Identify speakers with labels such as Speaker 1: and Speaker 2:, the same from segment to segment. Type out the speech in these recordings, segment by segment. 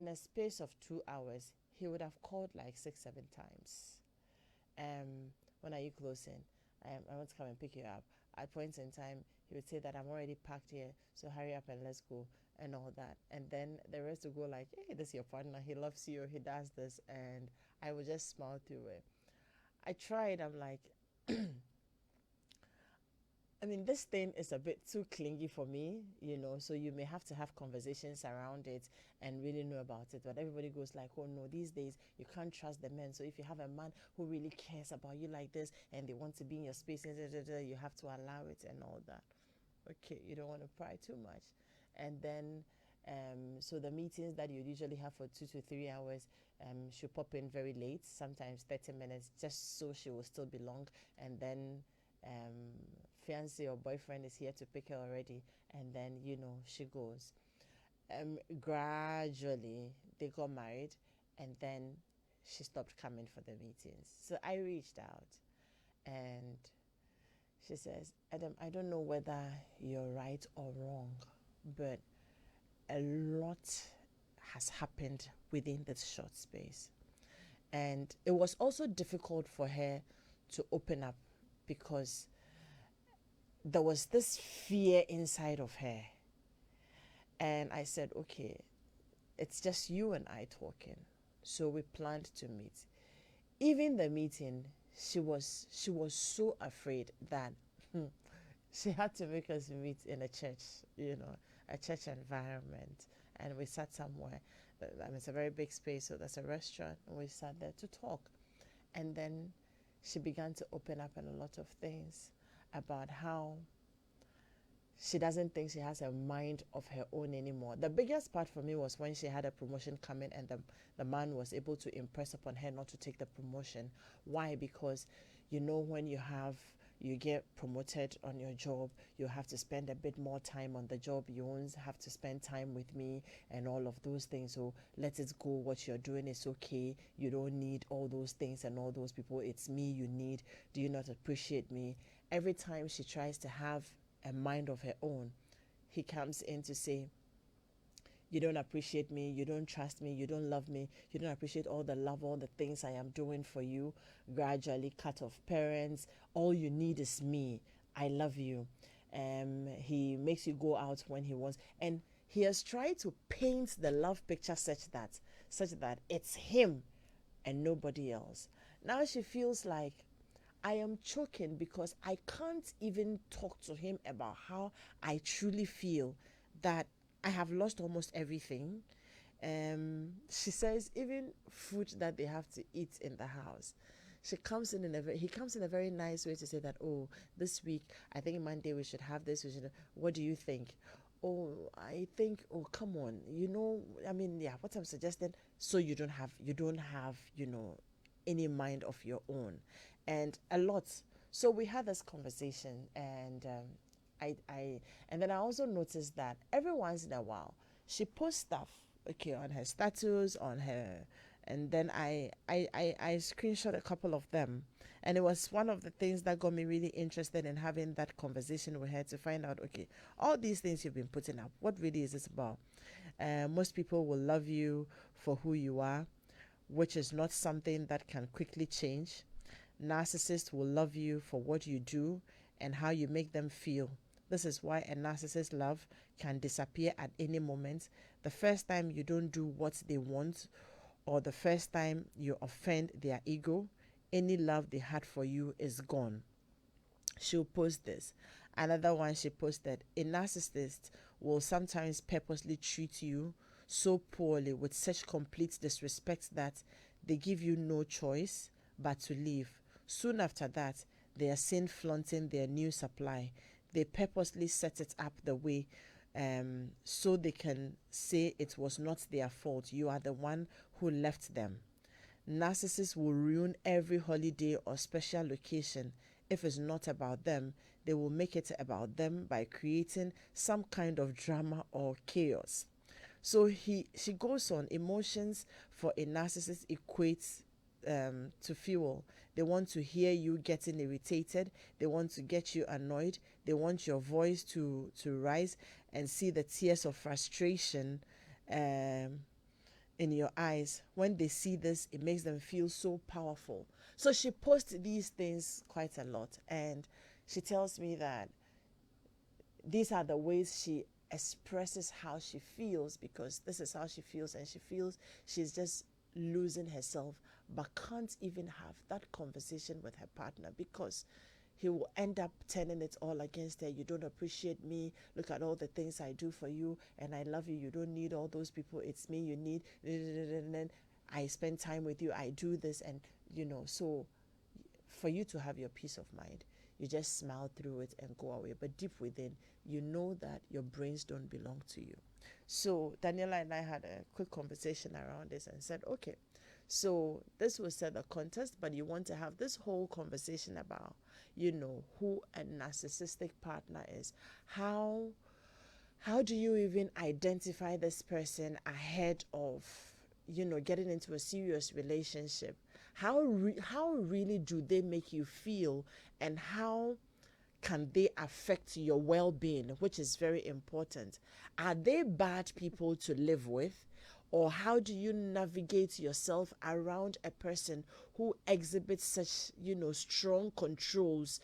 Speaker 1: a space of 2 hours, he would have called like 6, 7 times. When are you closing? I want to come and pick you up. At points in time, he would say that I'm already packed here, so hurry up and let's go, and all that. And then the rest would go like, hey, this is your partner. He loves you. He does this. And I would just smile through it. I tried. I'm like, I mean, this thing is a bit too clingy for me, so you may have to have conversations around it and really know about it. But everybody goes like, oh no, these days you can't trust the men. So if you have a man who really cares about you like this and they want to be in your space, you have to allow it and all that. Okay, you don't want to pry too much. And then, so the meetings that you usually have for 2 to 3 hours, she'll pop in very late, sometimes 30 minutes, just so she will still belong. And then fiance or boyfriend is here to pick her already, and then she goes. Gradually they got married, and then she stopped coming for the meetings. So I reached out, and she says, Adam, I don't know whether you're right or wrong, but a lot has happened within this short space. And it was also difficult for her to open up because there was this fear inside of her. And I said, okay, it's just you and I talking. So we planned to meet. Even the meeting, she was so afraid that she had to make us meet in a church, a church environment. And we sat somewhere. It's a very big space, so there's a restaurant. And we sat there to talk. And then she began to open up on a lot of things about how she doesn't think she has a mind of her own anymore. The biggest part for me was when she had a promotion coming, and the man was able to impress upon her not to take the promotion. Why? Because when you get promoted on your job, you have to spend a bit more time on the job. You won't have to spend time with me and all of those things. So let it go. What you're doing is okay. You don't need all those things and all those people. It's me you need. Do you not appreciate me? Every time she tries to have a mind of her own, he comes in to say, you don't appreciate me, you don't trust me, you don't love me, you don't appreciate all the love, all the things I am doing for you. Gradually cut off parents. All you need is me. I love you. He makes you go out when he wants, and he has tried to paint the love picture such that it's him and nobody else. Now she feels like, I am choking because I can't even talk to him about how I truly feel, that I have lost almost everything. She says even food that they have to eat in the house. He comes in a very nice way to say that, oh, this week, I think Monday we should have this. What do you think? Oh, I think, oh, come on, yeah, what I'm suggesting, so you don't have, any mind of your own, and a lot. So we had this conversation, and and then I also noticed that every once in a while she posts stuff, okay, on her status, on her, and then I screenshot a couple of them, and it was one of the things that got me really interested in having that conversation with her to find out, okay, all these things you've been putting up, what really is this about? Most people will love you for who you are, which is not something that can quickly change. Narcissists will love you for what you do and how you make them feel. This is why a narcissist love can disappear at any moment. The first time you don't do what they want, or the first time you offend their ego, any love they had for you is gone. She'll post this. Another one she posted, a narcissist will sometimes purposely treat you so poorly with such complete disrespect that they give you no choice but to leave. Soon after that, they are seen flaunting their new supply. They purposely set it up the way so they can say it was not their fault. You are the one who left them. Narcissists will ruin every holiday or special occasion. If it's not about them, they will make it about them by creating some kind of drama or chaos. So she goes on. Emotions for a narcissist equates to fuel. They want to hear you getting irritated. They want to get you annoyed. They want your voice to rise and see the tears of frustration in your eyes. When they see this, it makes them feel so powerful. So she posts these things quite a lot, and she tells me that these are the ways she expresses how she feels, because this is how she feels, and she feels she's just losing herself, but can't even have that conversation with her partner because he will end up turning it all against her. You don't appreciate me. Look at all the things I do for you, and I love you. You don't need all those people. It's me you need. And then I spend time with you. I do this, and so for you to have your peace of mind, you just smile through it and go away. But deep within, you know that your brains don't belong to you. So Daniela and I had a quick conversation around this and said, okay, so this was set a contest, but you want to have this whole conversation about, who a narcissistic partner is. How do you even identify this person ahead of, getting into a serious relationship? How really do they make you feel, and how can they affect your well-being, which is very important? Are they bad people to live with? Or how do you navigate yourself around a person who exhibits such, strong controls,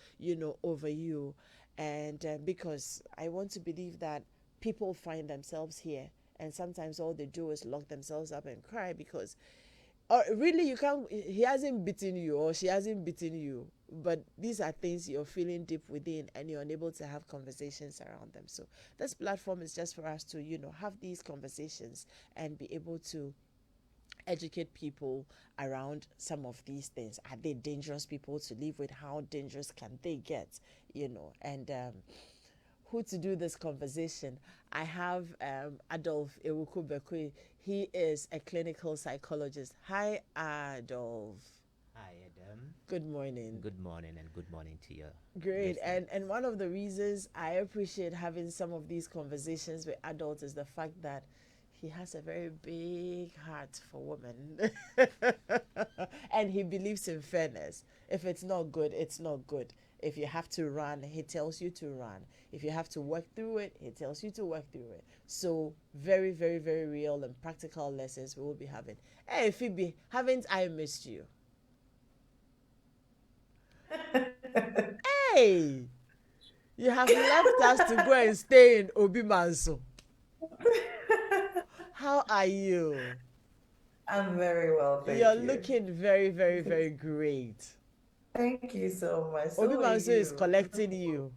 Speaker 1: over you? And because I want to believe that people find themselves here, and sometimes all they do is lock themselves up and cry because, or really, he hasn't beaten you or she hasn't beaten you, but these are things you're feeling deep within, and you're unable to have conversations around them. So this platform is just for us to, have these conversations and be able to educate people around some of these things. Are they dangerous people to live with? How dangerous can they get? And who to do this conversation? I have Adolf Ewuku-Bekwe. He is a clinical psychologist. Hi, Adolf.
Speaker 2: Hi, Adam.
Speaker 1: Good morning.
Speaker 2: Good morning, and good morning to you.
Speaker 1: Great. And one of the reasons I appreciate having some of these conversations with adults is the fact that he has a very big heart for women. And he believes in fairness. If it's not good, it's not good. If you have to run, he tells you to run. If you have to work through it, he tells you to work through it. So very, very, very real and practical lessons we will be having. Hey, Phoebe, haven't I missed you? Hey, you have left us to go and stay in Obi Manso. How are you?
Speaker 3: I'm very well, thank you.
Speaker 1: You're looking very, very, very great.
Speaker 3: Thank you so much.
Speaker 1: Obi Manso is collecting you.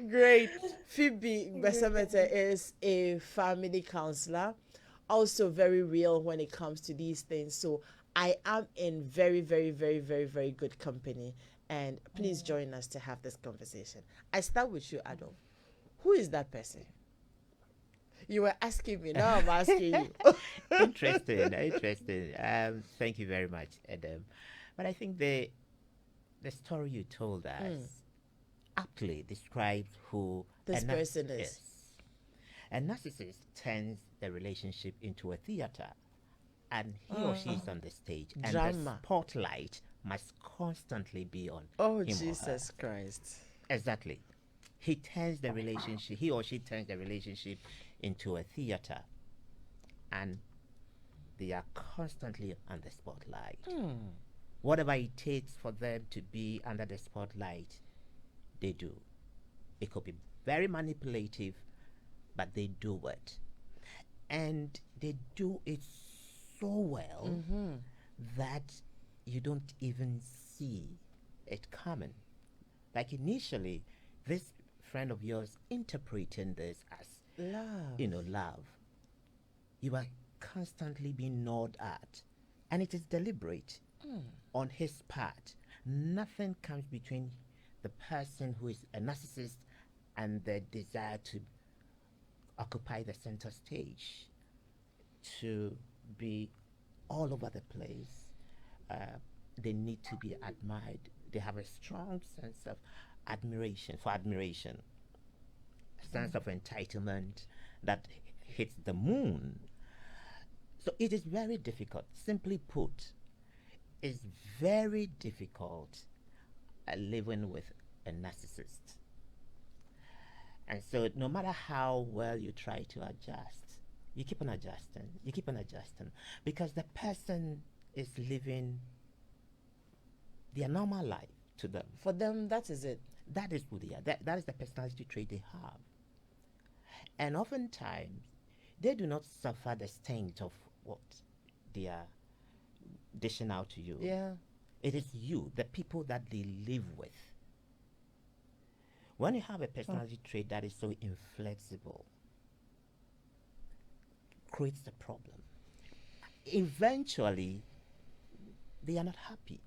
Speaker 1: Great. Phoebe Besamete is a family counselor, also very real when it comes to these things. So I am in very, very, very, very, very good company. And please join us to have this conversation. I start with you, Adolf. Who is that person? You were asking me, now I'm asking you.
Speaker 2: Interesting. Thank you very much, Adam. But I think the story you told us aptly describes who
Speaker 1: this person is.
Speaker 2: Yes. A narcissist turns the relationship into a theater, and he or she is on the stage, and the spotlight must constantly be on him
Speaker 1: Jesus
Speaker 2: or her.
Speaker 1: Christ.
Speaker 2: Exactly. He or she turns the relationship into a theater, and they are constantly on the spotlight. Whatever it takes for them to be under the spotlight, they do. It could be very manipulative, but they do it. And they do it so well that you don't even see it coming. Like initially, this friend of yours interpreting this as
Speaker 1: love.
Speaker 2: Love. You are constantly being gnawed at, and it is deliberate on his part. Nothing comes between the person who is a narcissist and the desire to occupy the center stage, to be all over the place. They need to be admired. They have a strong sense of admiration, a sense of entitlement that hits the moon. So it is very difficult. Simply put, it's very difficult living with a narcissist. And so no matter how well you try to adjust, you keep on adjusting, you keep on adjusting, because the person is living their normal life to them.
Speaker 1: For them, that is it.
Speaker 2: That is who they are. That is the personality trait they have. And oftentimes, they do not suffer the stings of what they are dishing out to you.
Speaker 1: Yeah.
Speaker 2: It is you, the people that they live with. When you have a personality trait that is so inflexible, creates a problem. Eventually, they are not happy.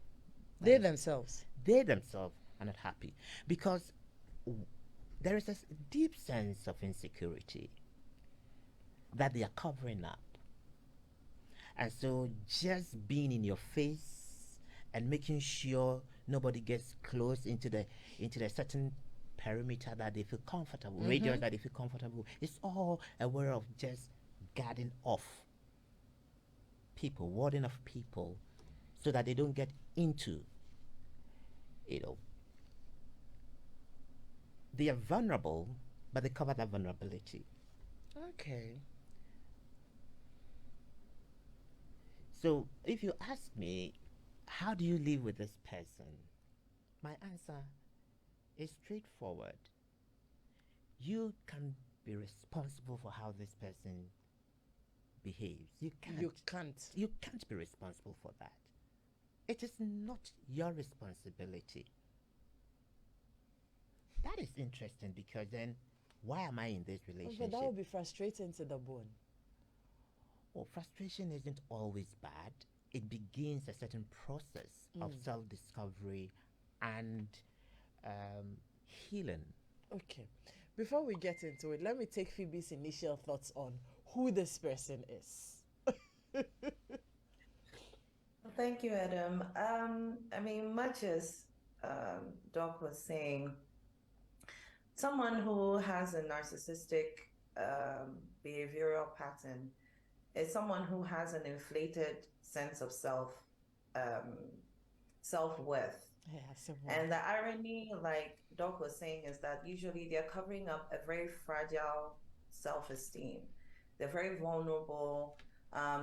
Speaker 1: They themselves
Speaker 2: Are not happy because there is a deep sense of insecurity that they are covering up. And so just being in your face and making sure nobody gets close into the certain perimeter that they feel comfortable, radius that they feel comfortable, it's all a way of just guarding off people, warding off people, so that they don't get into, they are vulnerable, but they cover that vulnerability.
Speaker 1: Okay.
Speaker 2: So if you ask me, how do you live with this person? My answer is straightforward. You can be responsible for how this person behaves. You can't. You can't be responsible for that. It is not your responsibility. That is interesting, because then why am I in this relationship?
Speaker 1: But that would be frustrating to the bone.
Speaker 2: Well, frustration isn't always bad. It begins a certain process of self-discovery and healing.
Speaker 1: Okay. Before we get into it, let me take Phoebe's initial thoughts on who this person is.
Speaker 3: Thank you, Adam. I mean, much as Doc was saying, someone who has a narcissistic behavioral pattern is someone who has an inflated sense of self-worth.
Speaker 1: Yeah,
Speaker 3: and the irony, like Doc was saying, is that usually they're covering up a very fragile self-esteem. They're very vulnerable.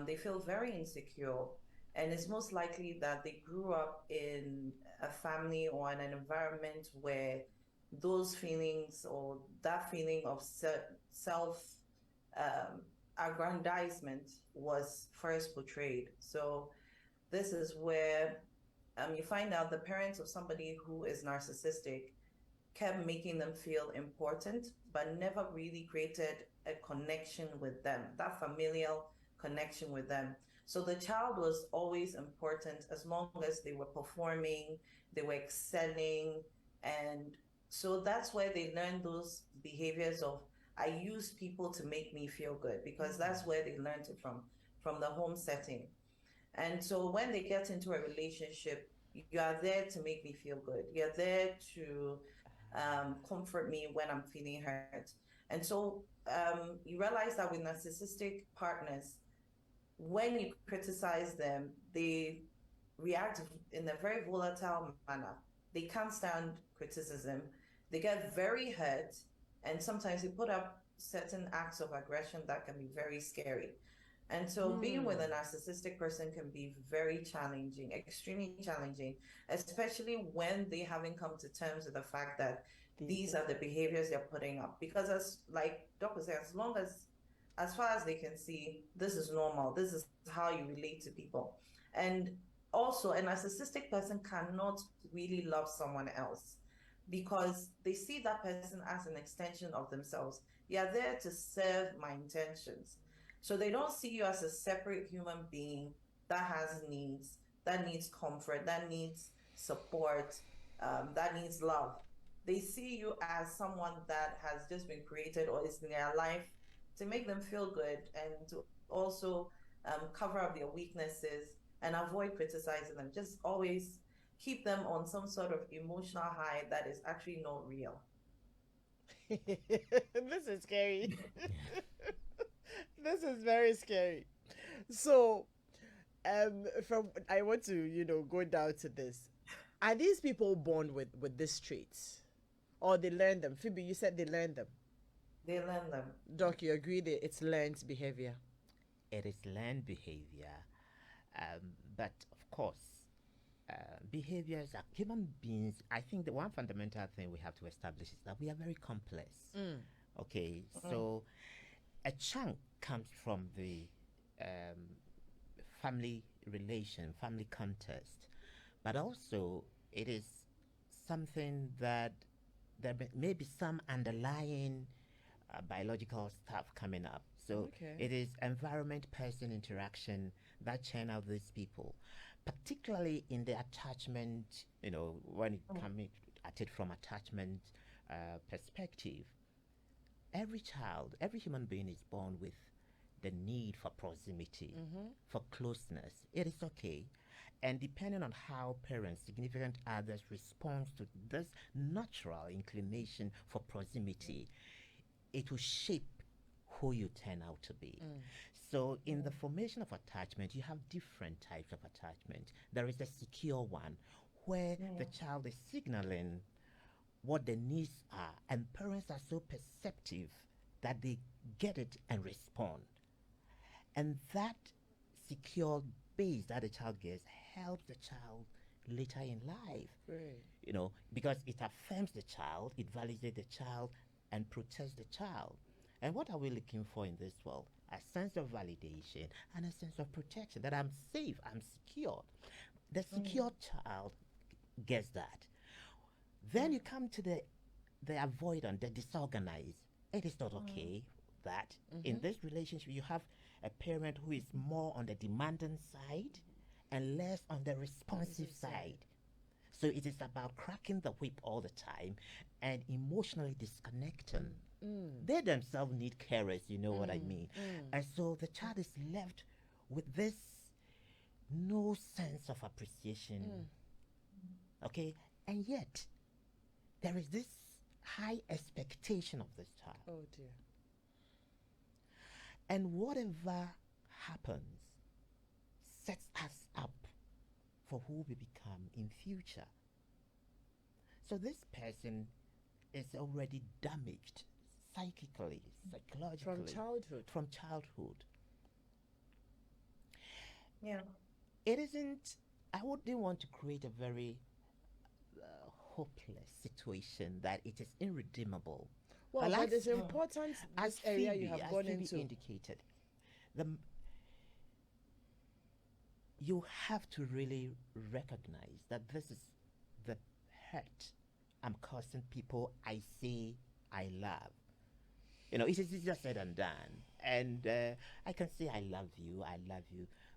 Speaker 3: They feel very insecure. And it's most likely that they grew up in a family or in an environment where those feelings or that feeling of self aggrandizement was first portrayed. So this is where you find out the parents of somebody who is narcissistic kept making them feel important, but never really created a connection with them, that familial connection with them. So the child was always important as long as they were performing, they were excelling. And so that's where they learned those behaviors of, I use people to make me feel good, because that's where they learned it from the home setting. And so when they get into a relationship, you are there to make me feel good. You're there to comfort me when I'm feeling hurt. And so you realize that with narcissistic partners, when you criticize them, they react in a very volatile manner. They can't stand criticism. They get very hurt, and sometimes they put up certain acts of aggression that can be very scary. And so being with a narcissistic person can be very challenging, extremely challenging, especially when they haven't come to terms with the fact that these are the behaviors they're putting up. Because as like Dr. said, as far as they can see, this is normal. This is how you relate to people. And also, a narcissistic person cannot really love someone else because they see that person as an extension of themselves. They are there to serve my intentions. So they don't see you as a separate human being that has needs, that needs comfort, that needs support, that needs love. They see you as someone that has just been created or is in their life to make them feel good and to also cover up their weaknesses and avoid criticizing them. Just always keep them on some sort of emotional high that is actually not real.
Speaker 1: This is scary. This is very scary. So, from I want to go down to this. Are these people born with these traits, or they learn them? Phoebe, you said they learn them.
Speaker 3: They learn them.
Speaker 1: Doc, you agree that it's learned behavior?
Speaker 2: It is learned behavior, but of course, behaviors are human beings. I think the one fundamental thing we have to establish is that we are very complex. Okay, so a chunk comes from the um, family relation, family context, but also it is something that there may be some underlying biological stuff coming up. So
Speaker 1: Okay.
Speaker 2: it is environment person interaction that churn out these people, particularly in the attachment, when it comes at it from attachment perspective. Every child, every human being is born with the need for proximity, for closeness. It is okay. And depending on how parents, significant others respond to this natural inclination for proximity, it will shape who you turn out to be. So, in the formation of attachment, you have different types of attachment. There is a secure one where the child is signaling what the needs are, and parents are so perceptive that they get it and respond. And that secure base that the child gets helps the child later in life.
Speaker 1: Right.
Speaker 2: Because it affirms the child, it validates the child, and protects the child. And what are we looking for in this world? A sense of validation and a sense of protection, that I'm safe, I'm secure. The secure child gets that. Then you come to the avoidant, the disorganized. It is not okay that in this relationship you have a parent who is more on the demanding side and less on the responsive side. So it is about cracking the whip all the time and emotionally disconnecting. They themselves need carers, you know what I mean? And so the child is left with this no sense of appreciation. Okay? And yet, there is this high expectation of this child.
Speaker 1: Oh dear.
Speaker 2: And whatever happens sets us up for who we become in future. So this person is already damaged psychically, psychologically.
Speaker 1: From childhood.
Speaker 2: From childhood.
Speaker 3: Yeah.
Speaker 2: It isn't, I wouldn't want to create a very hopeless situation that it is irredeemable.
Speaker 1: Well, but it's important
Speaker 2: as
Speaker 1: this area
Speaker 2: Phoebe,
Speaker 1: you have
Speaker 2: as
Speaker 1: gone
Speaker 2: Phoebe
Speaker 1: into.
Speaker 2: indicated, you have to really recognize that this is the hurt I'm causing people I say I love. It is easier said than done. And I can say I love you,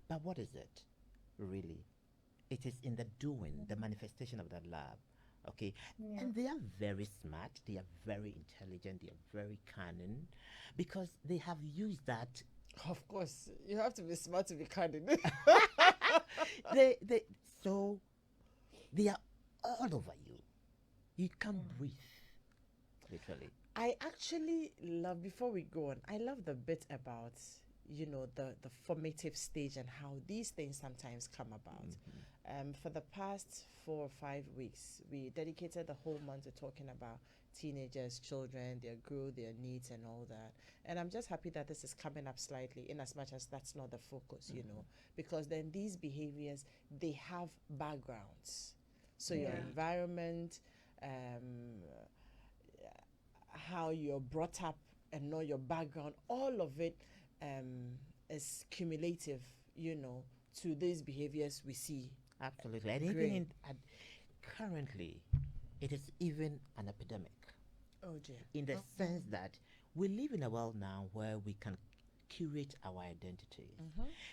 Speaker 2: but what is it, really? It is in the doing, the manifestation of that love. Okay, and they are very smart, they are very intelligent, they are very cunning, because they have used that.
Speaker 1: Of course, you have to be smart to be cunning.
Speaker 2: So they are all over you. You can't breathe, literally.
Speaker 1: I actually love, before we go on, I love the bit about the formative stage and how these things sometimes come about. For the past 4 or 5 weeks, we dedicated the whole month to talking about teenagers, children, their growth, their needs, and all that. And I'm just happy that this is coming up slightly, in as much as that's not the focus, because then these behaviors, they have backgrounds. So your environment, how you're brought up, and know your background, all of it is cumulative, to these behaviors we see.
Speaker 2: Absolutely. And even currently, it is even an epidemic.
Speaker 1: Oh dear.
Speaker 2: In the sense that we live in a world now where we can curate our identities.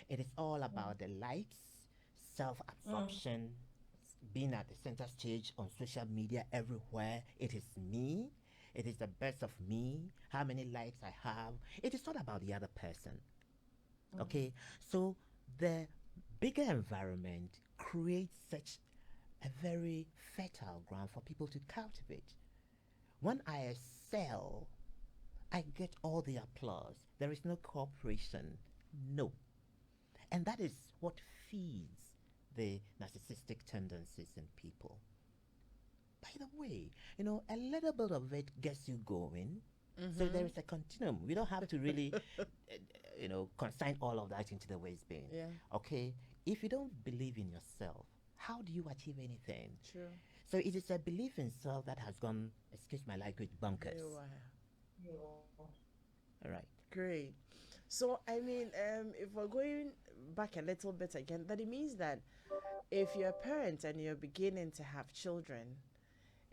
Speaker 2: It is all about the likes, self-absorption, being at the center stage on social media everywhere. It is me. It is the best of me. How many likes I have. It is not about the other person. Okay? So the bigger environment creates such a very fertile ground for people to cultivate. When I excel, I get all the applause. There is no cooperation. No. And that is what feeds the narcissistic tendencies in people. By the way, a little bit of it gets you going, So there
Speaker 1: Mm-hmm.
Speaker 2: is a continuum. We don't have to really, consign all of that into the waste bin.
Speaker 1: Yeah,
Speaker 2: Okay, if you don't believe in yourself, how do you achieve anything?
Speaker 1: true.
Speaker 2: So it is a belief in self that has gone, excuse my language,
Speaker 1: You
Speaker 2: bonkers.
Speaker 1: are
Speaker 3: Yeah.
Speaker 2: All right.
Speaker 1: great. So, I mean, if we're going back a little bit again, that it means that if you're a parent and you're beginning to have children,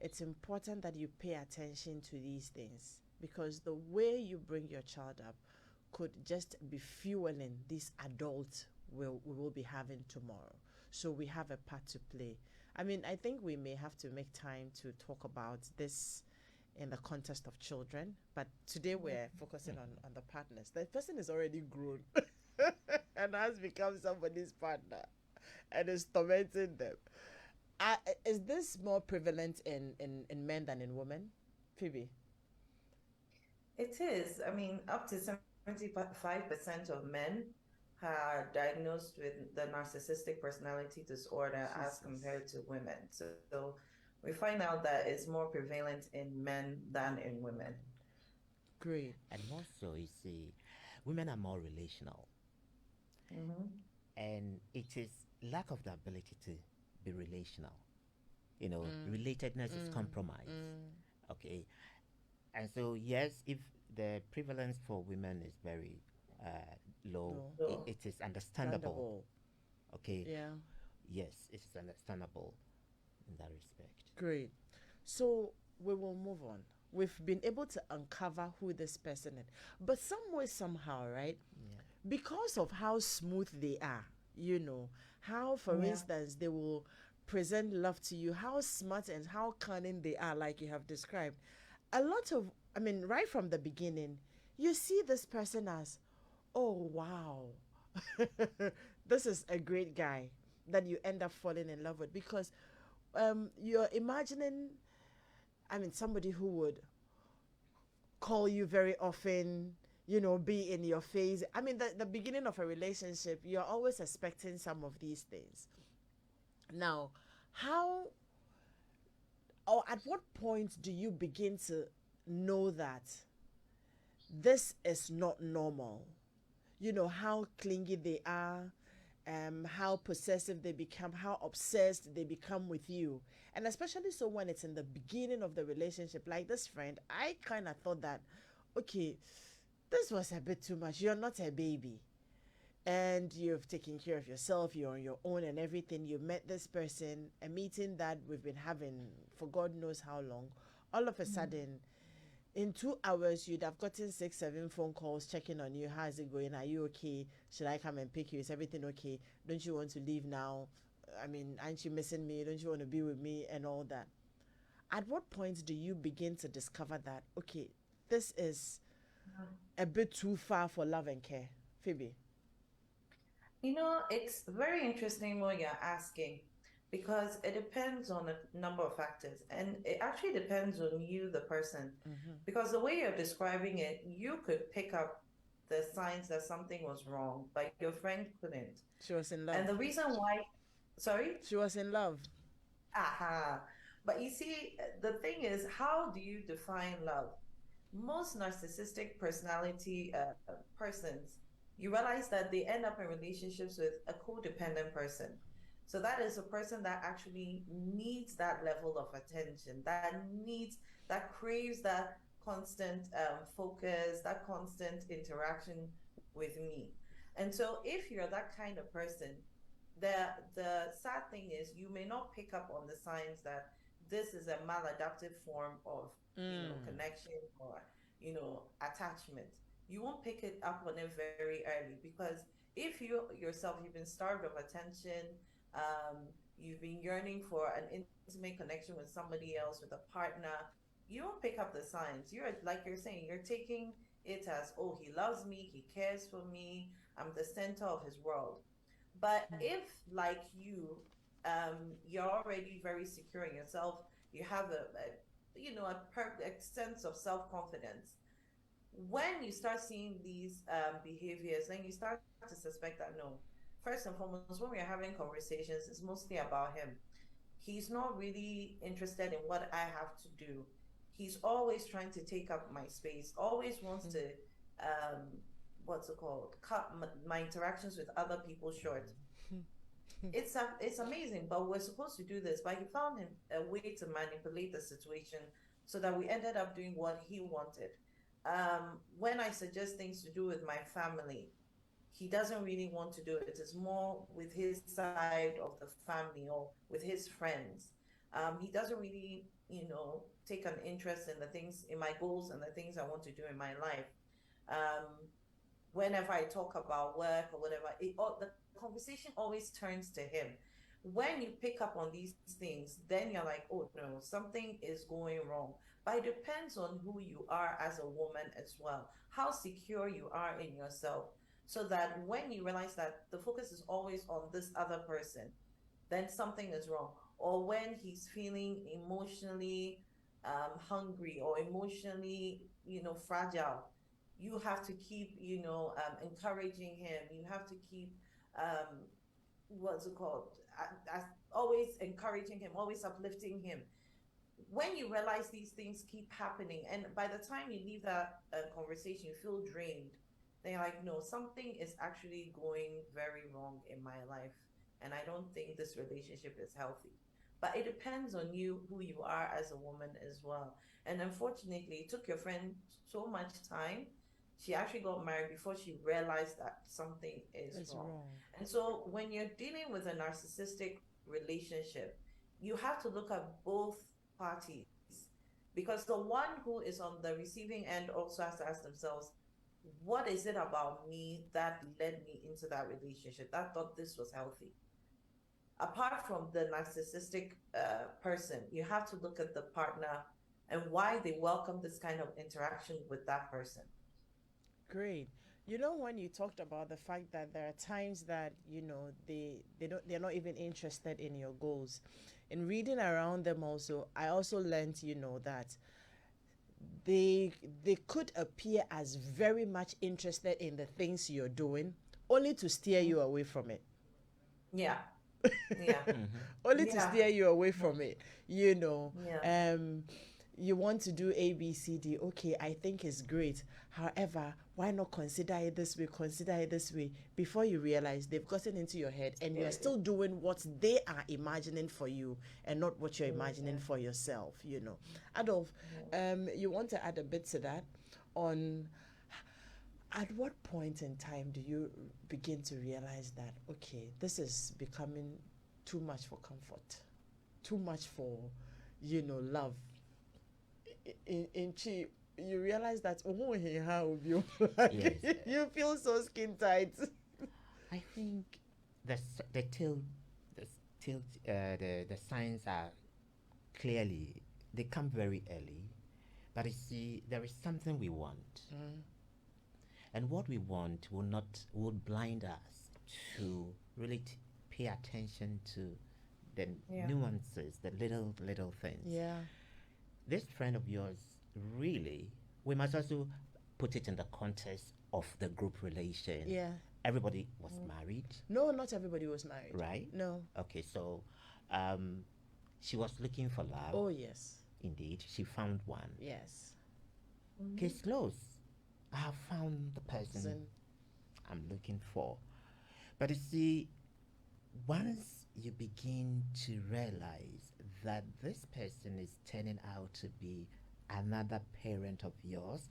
Speaker 1: it's important that you pay attention to these things because the way you bring your child up could just be fueling these adults we will be having tomorrow. So we have a part to play. I mean, I think we may have to make time to talk about this in the context of children, but today we're focusing on the partners. The person is already grown and has become somebody's partner and is tormenting them. Uh, is this more prevalent in men than in women? Phoebe?
Speaker 3: It is. I mean, up to 75% of men are diagnosed with the narcissistic personality disorder as
Speaker 1: Jesus.
Speaker 3: compared to women. So we find out that it's more prevalent in men than in women.
Speaker 1: Great.
Speaker 2: And also, you see, women are more relational,
Speaker 3: Hmm.
Speaker 2: and it is lack of the ability to be relational.
Speaker 1: Mm,
Speaker 2: Relatedness is
Speaker 1: mm,
Speaker 2: compromise.
Speaker 1: mm.
Speaker 2: Okay, and so yes, if the prevalence for women is very low,
Speaker 1: No.
Speaker 3: So,
Speaker 2: it is understandable.
Speaker 1: Understandable.
Speaker 2: Okay,
Speaker 1: Yeah.
Speaker 2: yes, it is understandable in that respect.
Speaker 1: Great. So we will move on. We've been able to uncover who this person is. But some way, somehow, right?
Speaker 2: Yeah.
Speaker 1: Because of how smooth they are, you know, how, for
Speaker 3: yeah.
Speaker 1: instance, they will present love to you, how smart and how cunning they are, like you have described. A lot of, I mean, right from the beginning, you see this person as, oh, wow, this is a great guy that you end up falling in love with because you're imagining, I mean, somebody who would call you very often, you know, be in your face. I mean, the beginning of a relationship, you're always expecting some of these things. Now, how or at what point do you begin to know that this is not normal? You know, how clingy they are, how possessive they become, how obsessed they become with you. And especially so when it's in the beginning of the relationship, like this friend, I kind of thought that, okay, this was a bit too much. You're not a baby. And you've taken care of yourself, you're on your own and everything. You met this person, a meeting that we've been having for God knows how long. All of a sudden, in 2 hours you'd have gotten 6 7 phone calls checking on you. How's it going? Are you okay? Should I come and pick you? Is everything okay? Don't you want to leave now? I mean, aren't you missing me? Don't you want to be with me? And all that. At what point do you begin to discover that, okay, this is a bit too far for love and care? Phoebe.
Speaker 3: You know, it's very interesting what you're asking because it depends on a number of factors. And it actually depends on you, the person.
Speaker 1: Mm-hmm.
Speaker 3: Because the way you're describing it, you could pick up the signs that something was wrong, but your friend couldn't.
Speaker 1: She was in
Speaker 3: And
Speaker 1: love.
Speaker 3: the reason why, sorry?
Speaker 1: She was in love.
Speaker 3: Aha. But you see, the thing is, how do you define love? Most narcissistic personality persons, you realize that they end up in relationships with a codependent person. So that is a person that actually needs that level of attention, that craves that constant focus, that constant interaction with me. And so if you're that kind of person, the sad thing is you may not pick up on the signs that this is a maladaptive form of
Speaker 1: Mm.
Speaker 3: connection or attachment. You won't pick it up on it very early because if you yourself you've been starved of attention, um, you've been yearning for an intimate connection with somebody else, with a partner, you won't pick up the signs. You're like you're saying, you're taking it as, oh, he loves me, he cares for me, I'm the center of his world. But if, like you, you're already very secure in yourself, you have a perfect sense of self confidence. When you start seeing these behaviors, then you start to suspect that no, first and foremost, when we're having conversations, it's mostly about him. He's not really interested in what I have to do. he's always trying to take up my space, always wants to, what's it called, cut my interactions with other people short. It's amazing, but we're supposed to do this. But he found a way to manipulate the situation so that we ended up doing what he wanted. When I suggest things to do with my family, he doesn't really want to do it. It is more with his side of the family or with his friends. He doesn't really, take an interest in the things, in my goals and the things I want to do in my life. Um, Whenever I talk about work or whatever, the conversation always turns to him. When you pick up on these things, then you're like, oh no, something is going wrong. But it depends on who you are as a woman as well, how secure you are in yourself, so that when you realize that the focus is always on this other person, then something is wrong. Or when he's feeling emotionally hungry or emotionally, fragile, you have to keep, encouraging him. You have to keep, um, what's it called? Always encouraging him, always uplifting him. When you realize these things keep happening, and by the time you leave that conversation, you feel drained, then you're like, no, something is actually going very wrong in my life. And I don't think this relationship is healthy. But it depends on you, who you are as a woman as well. And unfortunately, it took your friend so much time. She actually got married before she realized that something is
Speaker 1: It's
Speaker 3: wrong.
Speaker 1: wrong.
Speaker 3: And so when you're dealing with a narcissistic relationship, you have to look at both parties, because the one who is on the receiving end also has to ask themselves, what is it about me that led me into that relationship that thought this was healthy? Apart from the narcissistic person, you have to look at the partner and why they welcome this kind of interaction with that person.
Speaker 1: Great. When you talked about the fact that there are times that they're not even interested in your goals. In reading around them also, I also learned, that they they could appear as very much interested in the things you're doing, only to steer you away from it.
Speaker 3: Yeah, yeah,
Speaker 1: Only to
Speaker 3: yeah,
Speaker 1: steer you away from it. You know,
Speaker 3: yeah,
Speaker 1: um, you want to do A, B, C, D. Okay, I think it's great. However, why not consider it this way? Consider it this way. Before you realize they've gotten into your head, and you're still doing what they are imagining for you, and not what you're imagining for yourself. Adolf, you want to add a bit to that on at what point in time do you begin to realize that, okay, this is becoming too much for comfort, too much for, love? In cheap, you realize that, oh, hey, how you
Speaker 2: Yes.
Speaker 1: you feel so skin tight.
Speaker 2: I think the till the till the signs are clearly, they come very early, but you see there is something we want, and what we want will blind us to really pay attention to the
Speaker 3: yeah,
Speaker 2: nuances, the little things.
Speaker 1: Yeah.
Speaker 2: This friend of yours, really, we must also put it in the context of the group relation.
Speaker 1: Yeah.
Speaker 2: Everybody was married,
Speaker 1: No, not everybody was married.
Speaker 2: right?
Speaker 1: No.
Speaker 2: Okay, so um, she was looking for love.
Speaker 1: Oh, yes.
Speaker 2: Indeed, she found one.
Speaker 1: Yes.
Speaker 2: Case closed. I have found the person
Speaker 1: Zen.
Speaker 2: I'm looking for. But you see, once you begin to realize that this person is turning out to be another parent of yours,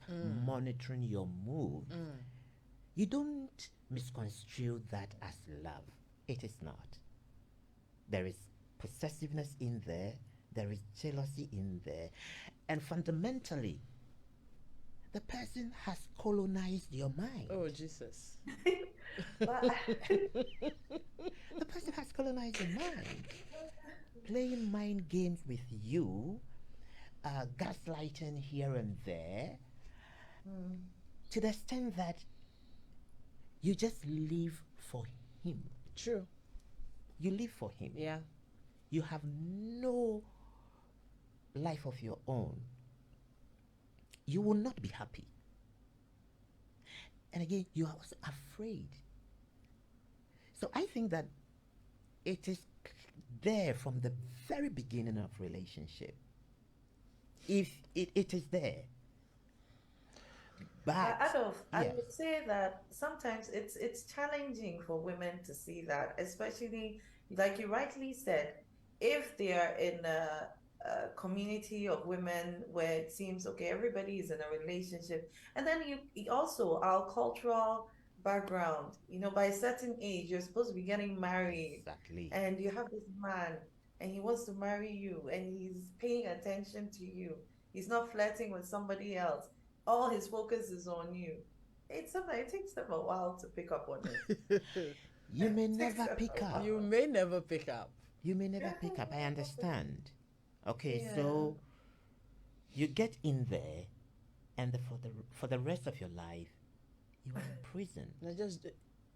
Speaker 2: monitoring your moves, you don't misconstrue that as love. It is not. There is possessiveness in there, there is jealousy in there, and fundamentally, the person has colonized your mind.
Speaker 1: Oh, Jesus.
Speaker 3: but
Speaker 2: The person has colonized your mind, playing mind games with you, gaslighting here and there, to the extent that you just live for him.
Speaker 1: True.
Speaker 2: You live for him.
Speaker 1: Yeah.
Speaker 2: You have no life of your own. You will not be happy. And again, you are also afraid. So I think that it is there from the very beginning of relationship. if it is there. But
Speaker 3: Adolf, I
Speaker 2: yes,
Speaker 3: would say that sometimes it's challenging for women to see that, especially like you rightly said, if they are in a community of women where it seems okay, everybody is in a relationship, and then also our cultural background, by a certain age, you're supposed to be getting married,
Speaker 2: exactly.
Speaker 3: and you have this man, and he wants to marry you, and he's paying attention to you. He's not flirting with somebody else, all his focus is on you. Sometimes it takes them a while to pick up on it.
Speaker 2: You may
Speaker 3: It takes
Speaker 2: never
Speaker 3: them
Speaker 2: pick
Speaker 3: a
Speaker 2: up.
Speaker 1: You
Speaker 3: while.
Speaker 1: may never pick up.
Speaker 2: You may never pick up. I understand. Okay,
Speaker 3: Yeah.
Speaker 2: so you get in there, and for the rest of your life, you are in prison.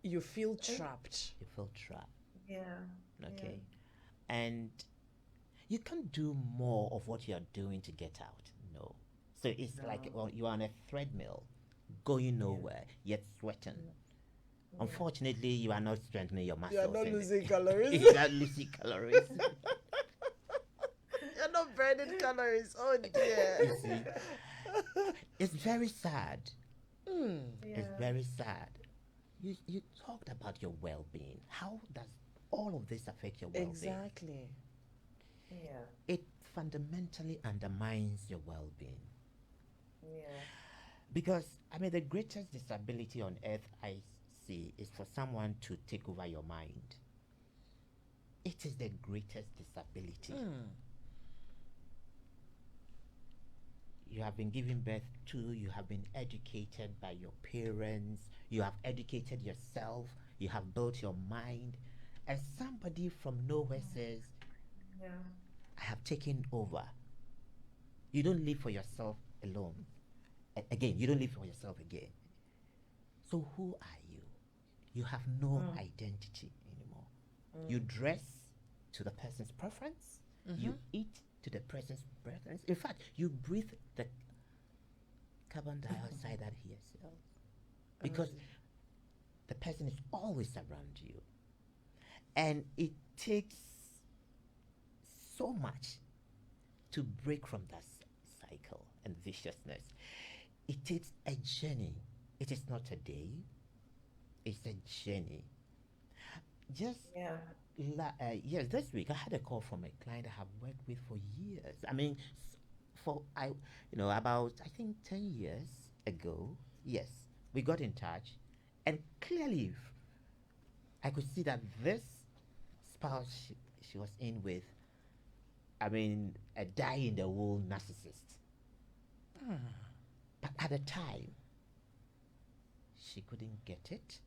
Speaker 1: You feel trapped.
Speaker 2: You feel trapped.
Speaker 3: Yeah.
Speaker 2: Okay, and you can't do more of what you are doing to get out. No. So it's like you are on a treadmill, going nowhere, yet sweating. Unfortunately, you are not strengthening your muscles.
Speaker 1: You are not losing calories.
Speaker 2: You are losing calories.
Speaker 1: You're not burning calories. Oh dear.
Speaker 2: You see, it's very sad. It's very sad. You talked about your well-being. How does all of this affect your well-being?
Speaker 1: Exactly.
Speaker 3: Yeah.
Speaker 2: It fundamentally undermines your well-being.
Speaker 3: Yeah.
Speaker 2: Because the greatest disability on earth I see is for someone to take over your mind. It is the greatest disability. You have been given birth to, you have been educated by your parents, you have educated yourself, you have built your mind, and somebody from nowhere says, I have taken over. You don't live for yourself alone. Again, you don't live for yourself again. So who are you? You have no identity anymore. You dress to the person's preference. You eat to the person's preference. In fact, you breathe the carbon dioxide that he exhales. Because the person is always around you. And it takes so much to break from that cycle and viciousness. It takes a journey. It is not a day. It's a journey. Just yes, this week I had a call from a client I have worked with for years. About I think 10 years ago. Yes, we got in touch, and clearly, I could see that this spouse she was in with, a die-in-the-wool narcissist. But at the time, she couldn't get it.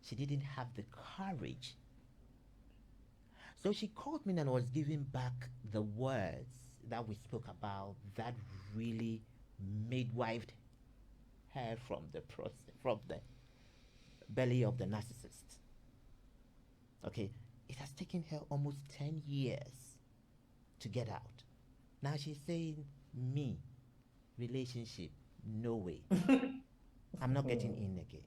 Speaker 2: She didn't have the courage. So she called me and was giving back the words that we spoke about that really midwifed her from the belly of the narcissist. Okay, it has taken her almost 10 years to get out. Now she's saying, me, relationship, no way. I'm not getting in again.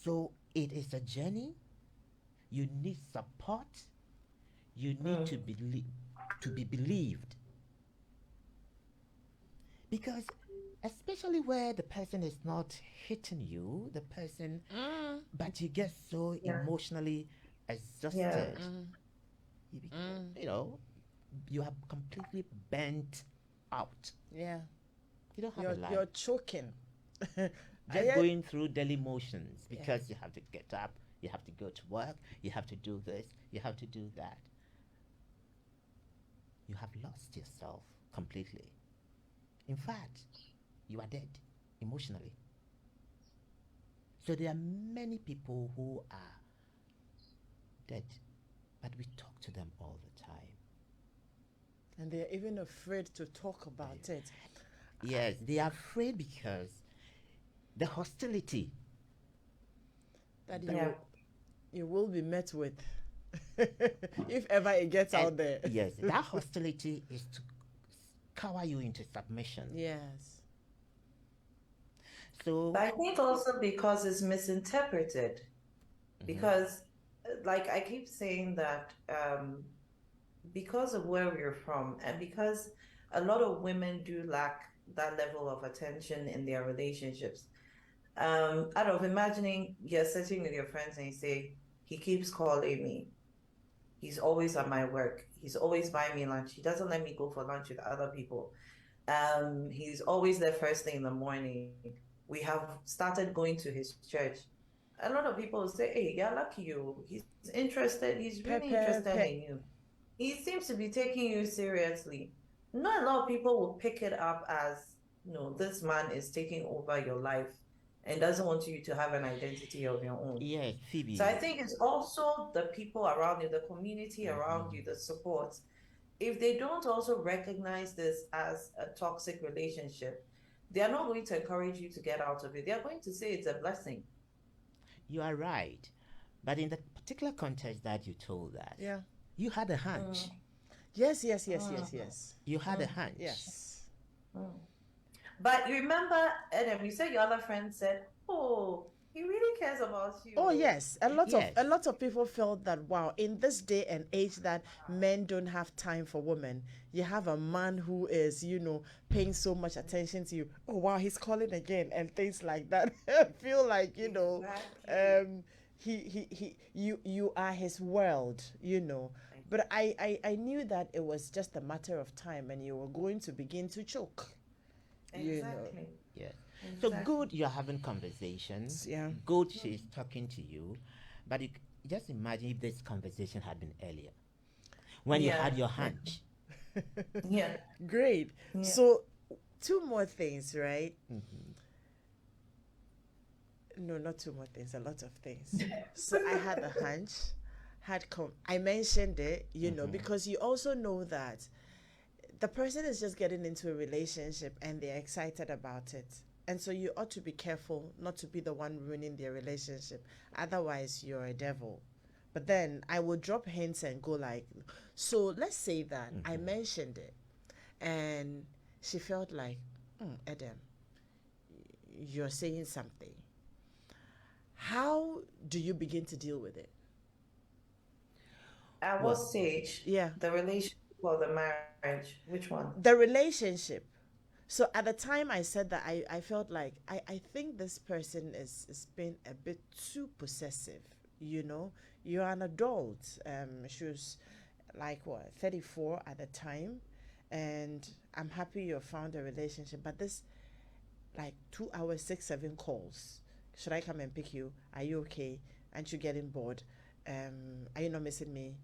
Speaker 2: So it is a journey. You need support. You need to be believed. Because especially where the person is not hitting you, but you get so emotionally exhausted. You are completely bent out.
Speaker 1: Yeah.
Speaker 2: You don't have a life.
Speaker 1: You're choking.
Speaker 2: Just going through daily motions because you have to get up, you have to go to work, you have to do this, you have to do that. You have lost yourself completely. In fact, you are dead emotionally. So there are many people who are dead, but we talk to them all the time.
Speaker 1: And they're even afraid to talk about it.
Speaker 2: Yes, they are afraid because the hostility
Speaker 1: that you will be met with if ever it gets out there.
Speaker 2: Yes, that hostility is to cower you into submission.
Speaker 1: Yes.
Speaker 3: So I think also because it's misinterpreted. Because like I keep saying that because of where we're from and because a lot of women do lack that level of attention in their relationships. Out of imagining you're sitting with your friends and you say, he keeps calling me. He's always at my work. He's always buying me lunch. He doesn't let me go for lunch with other people. He's always there first thing in the morning. We have started going to his church. A lot of people say, hey, you're lucky you. He's interested. He's really interested in you. He seems to be taking you seriously. Not a lot of people will pick it up as, no, this man is taking over your life and doesn't want you to have an identity of your own.
Speaker 2: Yeah, Phoebe.
Speaker 3: So I think it's also the people around you, the community around you, the support. If they don't also recognize this as a toxic relationship, they are not going to encourage you to get out of it. They are going to say it's a blessing.
Speaker 2: You are right. But in the particular context that you told us,
Speaker 1: Yeah.
Speaker 2: you had a hunch.
Speaker 1: Yes. You
Speaker 2: had a hunch.
Speaker 1: Yes.
Speaker 3: But you remember, Adam, you said your other friend said, oh, he really cares about you.
Speaker 1: Oh yes, a lot of people felt that, wow, in this day and age that men don't have time for women, you have a man who is, paying so much attention to you. Oh wow, he's calling again and things like that. I feel like, you are his world, But I knew that it was just a matter of time and you were going to begin to choke.
Speaker 3: Exactly.
Speaker 2: Yeah. So good you're having conversations.
Speaker 1: Yeah.
Speaker 2: Good she's talking to you. But just imagine if this conversation had been earlier. When you had your hunch.
Speaker 3: Yeah.
Speaker 1: Great. Yeah. So 2 more things, right?
Speaker 2: Mm-hmm.
Speaker 1: No, not 2 more things, a lot of things. So I had a hunch, I mentioned it, because you also know that the person is just getting into a relationship and they're excited about it. And so you ought to be careful not to be the one ruining their relationship. Otherwise, you're a devil. But then I will drop hints and go like, so let's say that I mentioned it and she felt like, Adam, you're saying something. How do you begin to deal with it?
Speaker 3: At what stage?
Speaker 1: Yeah.
Speaker 3: The relationship or the marriage? Which one?
Speaker 1: The relationship. So at the time I said that, I felt like I think this person is being a bit too possessive. You're an adult. She was like 34 at the time, and I'm happy you found a relationship. But this, like 2 hours, 6, 7 calls. Should I come and pick you? Are you okay? Aren't you getting bored? Are you not missing me?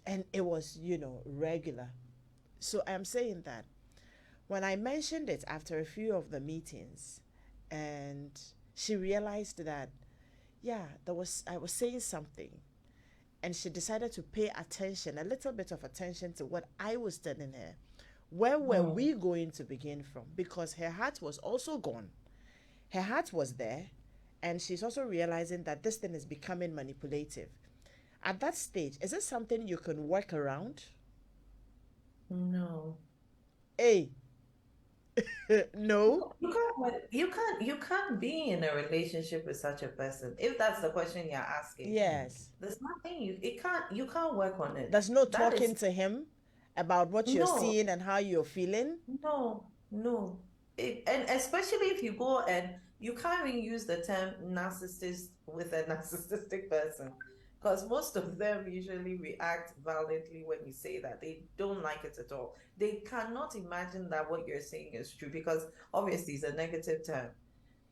Speaker 1: And it was, regular. So I'm saying that when I mentioned it after a few of the meetings, and she realized that, I was saying something, and she decided to pay attention, a little bit of attention to what I was telling her. Where were we going to begin from? Because her heart was also gone. Her heart was there, and she's also realizing that this thing is becoming manipulative. At that stage, is it something you can work around?
Speaker 3: No.
Speaker 1: Hey. No.
Speaker 3: You can't be in a relationship with such a person. If that's the question you're asking.
Speaker 1: Yes.
Speaker 3: There's nothing you can't work on it.
Speaker 1: There's no talking to him about what you're seeing and how you're feeling.
Speaker 3: No. And especially if you go and you can't even use the term narcissist with a narcissistic person, because most of them usually react violently when you say that. They don't like it at all. They cannot imagine that what you're saying is true, because obviously it's a negative term.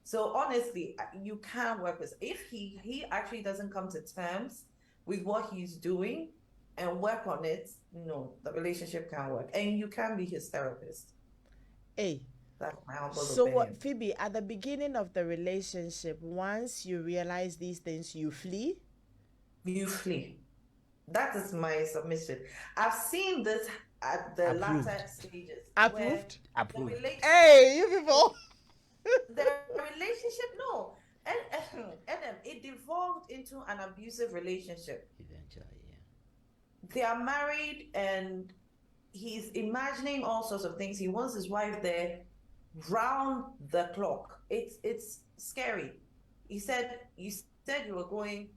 Speaker 3: So honestly, you can't work with, if he actually doesn't come to terms with what he's doing and work on it, no, the relationship can't work. And you can be his therapist.
Speaker 1: Hey.
Speaker 3: That's my humble
Speaker 1: So
Speaker 3: opinion.
Speaker 1: what, Phoebe, at the beginning of the relationship, once you realize these things, you flee?
Speaker 3: You flee. That is my submission. I've seen this at the latter stages.
Speaker 1: Approved?
Speaker 2: Approved.
Speaker 1: Hey, you people.
Speaker 3: The relationship, no. And it devolved into an abusive relationship.
Speaker 2: Eventually, yeah.
Speaker 3: They are married and he's imagining all sorts of things. He wants his wife there round the clock. It's scary. You said you were going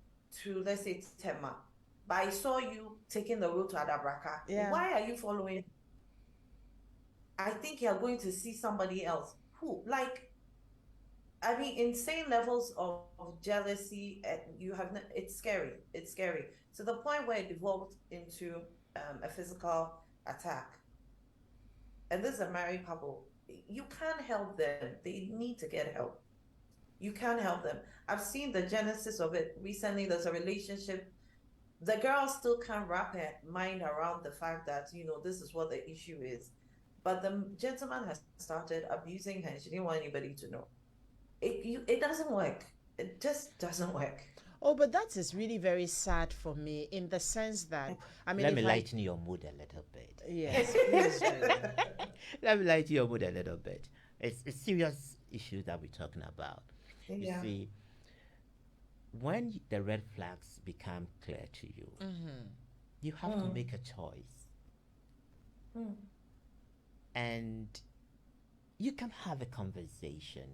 Speaker 3: to, let's say, Tema, but I saw you taking the road to Adabraka.
Speaker 1: Yeah.
Speaker 3: Why are you following? I think you're going to see somebody else who, like, I mean, insane levels of jealousy. And it's scary. It's scary to the point where it devolved into a physical attack. And this is a married couple. You can't help them. They need to get help. You can't help them. I've seen the genesis of it recently. There's a relationship. The girl still can't wrap her mind around the fact that, this is what the issue is. But the gentleman has started abusing her and she didn't want anybody to know. It doesn't work. It just doesn't work.
Speaker 1: Oh, but that is really very sad for me in the sense that, I mean,
Speaker 2: Let me lighten your mood a little bit.
Speaker 1: Yes, please do.
Speaker 2: Let me lighten your mood a little bit. It's a serious issue that we're talking about.
Speaker 3: Yeah.
Speaker 2: You see, when the red flags become clear to you, you have to make a choice. And you can have a conversation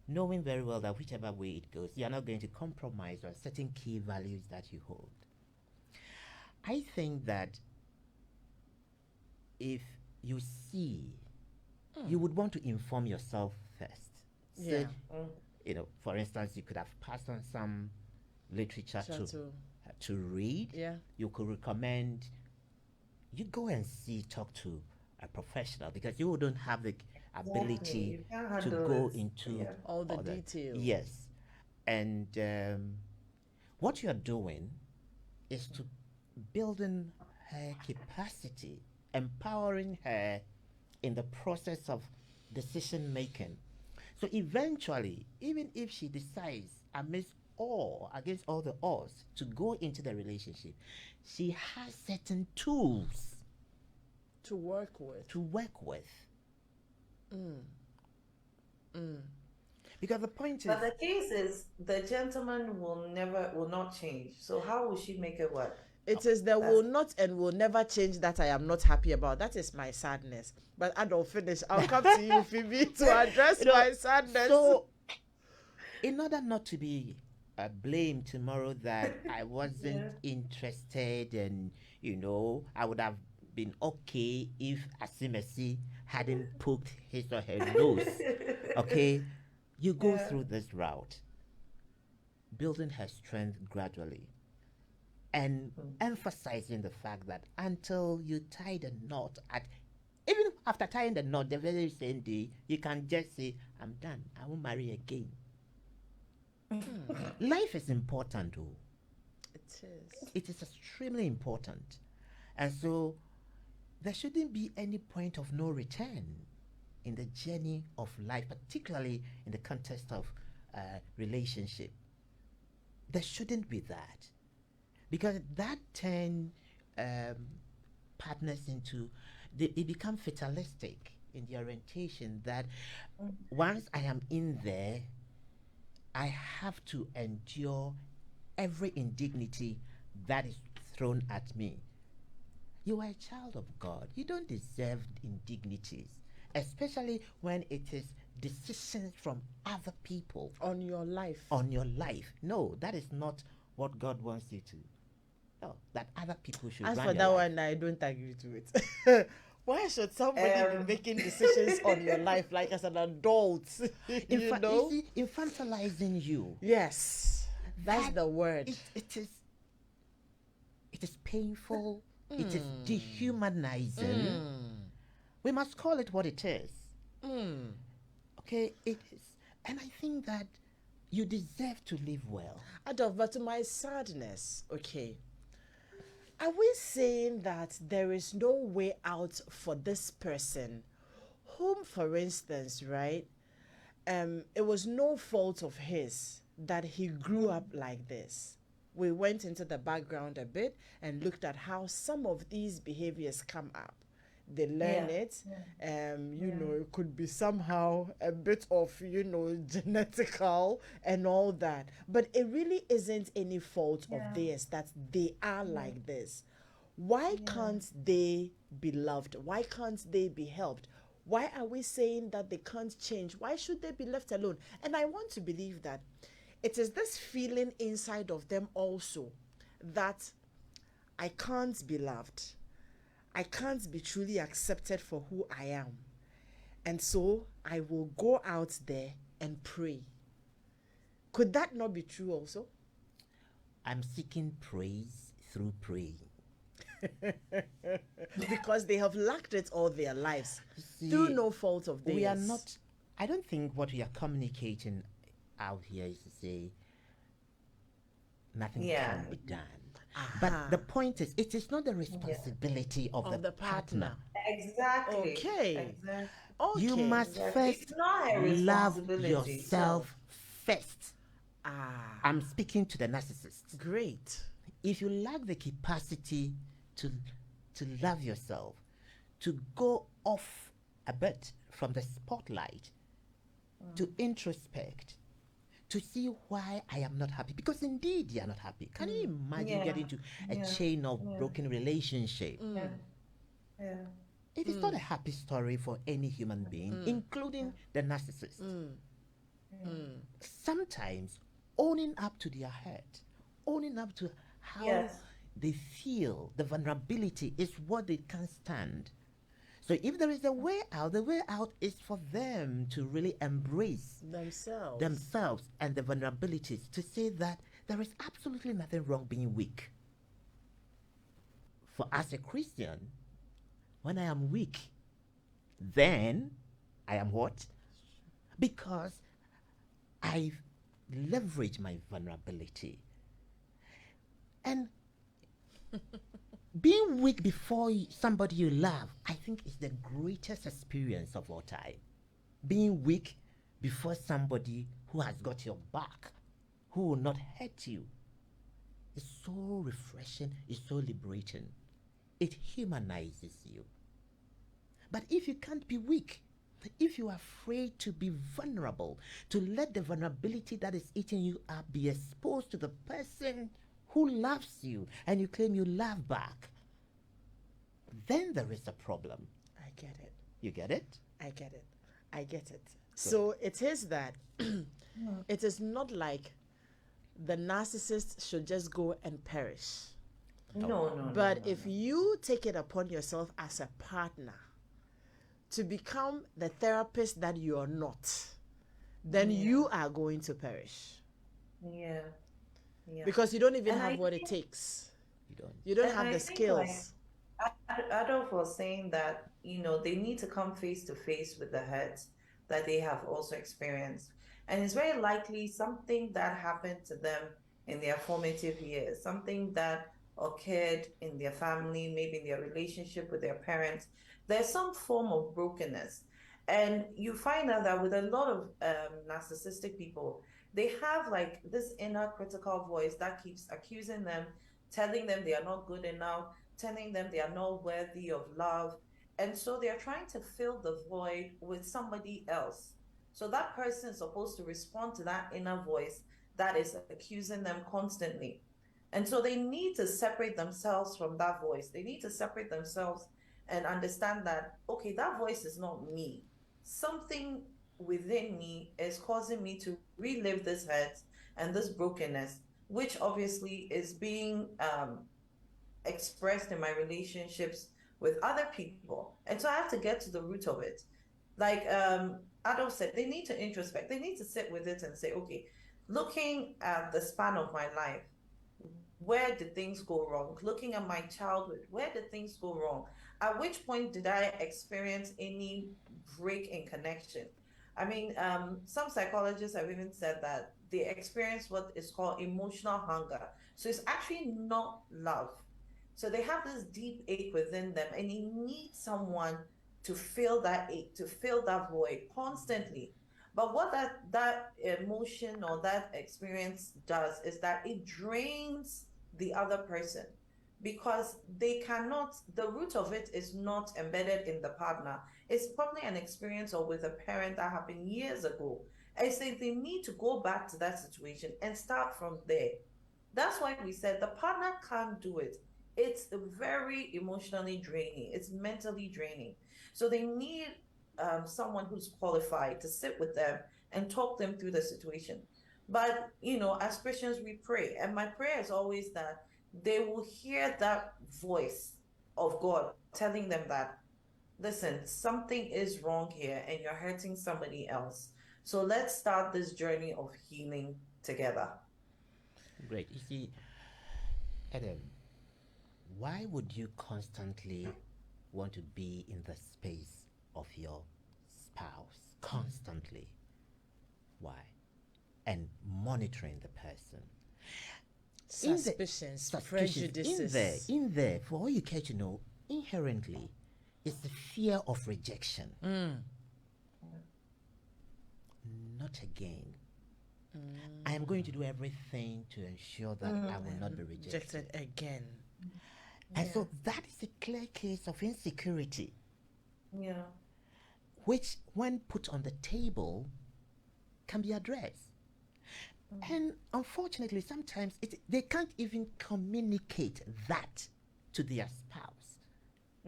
Speaker 2: knowing very well that whichever way it goes, you're not going to compromise on certain key values that you hold. I think that if you see, you would want to inform yourself first.
Speaker 1: Yeah.
Speaker 2: So, for instance, you could have passed on some literature to read.
Speaker 1: Yeah.
Speaker 2: You could recommend, you go and talk to a professional, because you wouldn't have the ability to go into
Speaker 1: all the details.
Speaker 2: Yes. And what you're doing is to building her capacity, empowering her in the process of decision making. So eventually, even if she decides against all the odds to go into the relationship, she has certain tools
Speaker 1: to work with.
Speaker 2: Because the point is,
Speaker 3: But the case is, the gentleman will not change. So how will she make it work?
Speaker 1: It is the will not and will never change that I am not happy about. That is my sadness. But I don't finish. I'll come to you, Phoebe, to address my sadness.
Speaker 2: So, in order not to be blamed tomorrow that I wasn't interested, and I would have been okay if Asimesi hadn't poked his or her nose. Okay, you go through this route, building her strength gradually, and emphasizing the fact that until you tie the knot, even after tying the knot the very same day, you can just say, I'm done, I won't marry again. Life is important, though.
Speaker 1: It is.
Speaker 2: It is extremely important. And so there shouldn't be any point of no return in the journey of life, particularly in the context of relationship. There shouldn't be that. Because that turns partners into, they become fatalistic in the orientation that once I am in there, I have to endure every indignity that is thrown at me. You are a child of God. You don't deserve indignities, especially when it is decisions from other people
Speaker 1: on your life.
Speaker 2: No, that is not what God wants you to. No, that other people should.
Speaker 1: As
Speaker 2: run
Speaker 1: for
Speaker 2: your
Speaker 1: that
Speaker 2: life.
Speaker 1: one, I don't agree to it. Why should somebody be making decisions on your life like as an adult?
Speaker 2: Infantilizing you.
Speaker 1: Yes, that's the word.
Speaker 2: It is painful. It is dehumanizing. We must call it what it is. Okay, it is. And I think that you deserve to live well.
Speaker 1: Adolf, but to my sadness, okay, are we saying that there is no way out for this person whom, for instance, right, it was no fault of his that he grew up like this? We went into the background a bit and looked at how some of these behaviors come up. They learn it. It could be somehow a bit of, genetical and all that. But it really isn't any fault of theirs that they are like this. Why can't they be loved? Why can't they be helped? Why are we saying that they can't change? Why should they be left alone? And I want to believe that it is this feeling inside of them also that I can't be loved. I can't be truly accepted for who I am. And so I will go out there and pray. Could that not be true also?
Speaker 2: I'm seeking praise through praying.
Speaker 1: Because they have lacked it all their lives
Speaker 2: See,
Speaker 1: through no fault of theirs.
Speaker 2: We are not, I don't think what we are communicating out here is to say nothing can be done. But the point is, it is not the responsibility of the partner.
Speaker 3: Exactly.
Speaker 1: Okay.
Speaker 3: Exactly.
Speaker 1: Okay.
Speaker 2: You must first
Speaker 3: It's not a
Speaker 2: love
Speaker 3: responsibility,
Speaker 2: yourself first.
Speaker 1: Ah,
Speaker 2: I'm speaking to the narcissist.
Speaker 1: great.
Speaker 2: If you lack the capacity to love yourself, to go off a bit from the spotlight, to introspect, to see why I am not happy, because indeed you are not happy. Can you imagine getting into a chain of broken relationship?
Speaker 3: Yeah.
Speaker 2: It is not a happy story for any human being, including the narcissist. Sometimes owning up to their hurt, owning up to how they feel, the vulnerability is what they can't stand. So if there is a way out, the way out is for them to really embrace themselves and the vulnerabilities, to say that there is absolutely nothing wrong being weak. For as a Christian, when I am weak, then I am what? Because I leverage my vulnerability. And being weak before somebody you love, I think is the greatest experience of all time. Being weak before somebody who has got your back, who will not hurt you, is so refreshing, it's so liberating. It humanizes you. But if you can't be weak, if you are afraid to be vulnerable, to let the vulnerability that is eating you up be exposed to the person who loves you and you claim you love back, then there is a problem.
Speaker 1: I get it.
Speaker 2: You get it?
Speaker 1: I get it. I get it. So it is that it is not like the narcissist should just go and perish.
Speaker 3: No.
Speaker 1: But if you take it upon yourself as a partner to become the therapist that you are not, then you are going to perish.
Speaker 3: Yeah.
Speaker 1: Because you don't even have what it takes. You don't have the skills.
Speaker 3: Adolf was saying that, they need to come face to face with the hurt that they have also experienced. And it's very likely something that happened to them in their formative years, something that occurred in their family, maybe in their relationship with their parents. There's some form of brokenness. And you find out that with a lot of narcissistic people, they have like this inner critical voice that keeps accusing them, telling them they are not good enough, telling them they are not worthy of love. And so they're trying to fill the void with somebody else. So that person is supposed to respond to that inner voice that is accusing them constantly. And so they need to separate themselves from that voice. They need to separate themselves and understand that, okay, that voice is not me. Something within me is causing me to relive this hurt and this brokenness, which obviously is being expressed in my relationships with other people. And so I have to get to the root of it. Like Adolf said, they need to introspect. They need to sit with it and say, okay, looking at the span of my life, where did things go wrong? Looking at my childhood, where did things go wrong? At which point did I experience any break in connection? I mean, some psychologists have even said that they experience what is called emotional hunger. So it's actually not love. So they have this deep ache within them, and they need someone to fill that ache, to fill that void constantly. But what that emotion or that experience does is that it drains the other person, because they cannot, the root of it is not embedded in the partner. It's probably an experience or with a parent that happened years ago. And so they need to go back to that situation and start from there. That's why we said the partner can't do it. It's very emotionally draining. It's mentally draining. So they need someone who's qualified to sit with them and talk them through the situation. But, as Christians, we pray. And my prayer is always that they will hear that voice of God telling them that, listen, something is wrong here and you're hurting somebody else. So let's start this journey of healing together.
Speaker 2: Great. You see, Adam, why would you constantly want to be in the space of your spouse? Constantly. Why? And monitoring the person.
Speaker 1: Suspicions, prejudices.
Speaker 2: In there, for all you care to know, inherently, is the fear of rejection. Not again. I am going to do everything to ensure that I will not be rejected
Speaker 1: again.
Speaker 2: And so that is a clear case of insecurity.
Speaker 3: Yeah.
Speaker 2: Which, when put on the table, can be addressed. And unfortunately, sometimes they can't even communicate that to their spouse,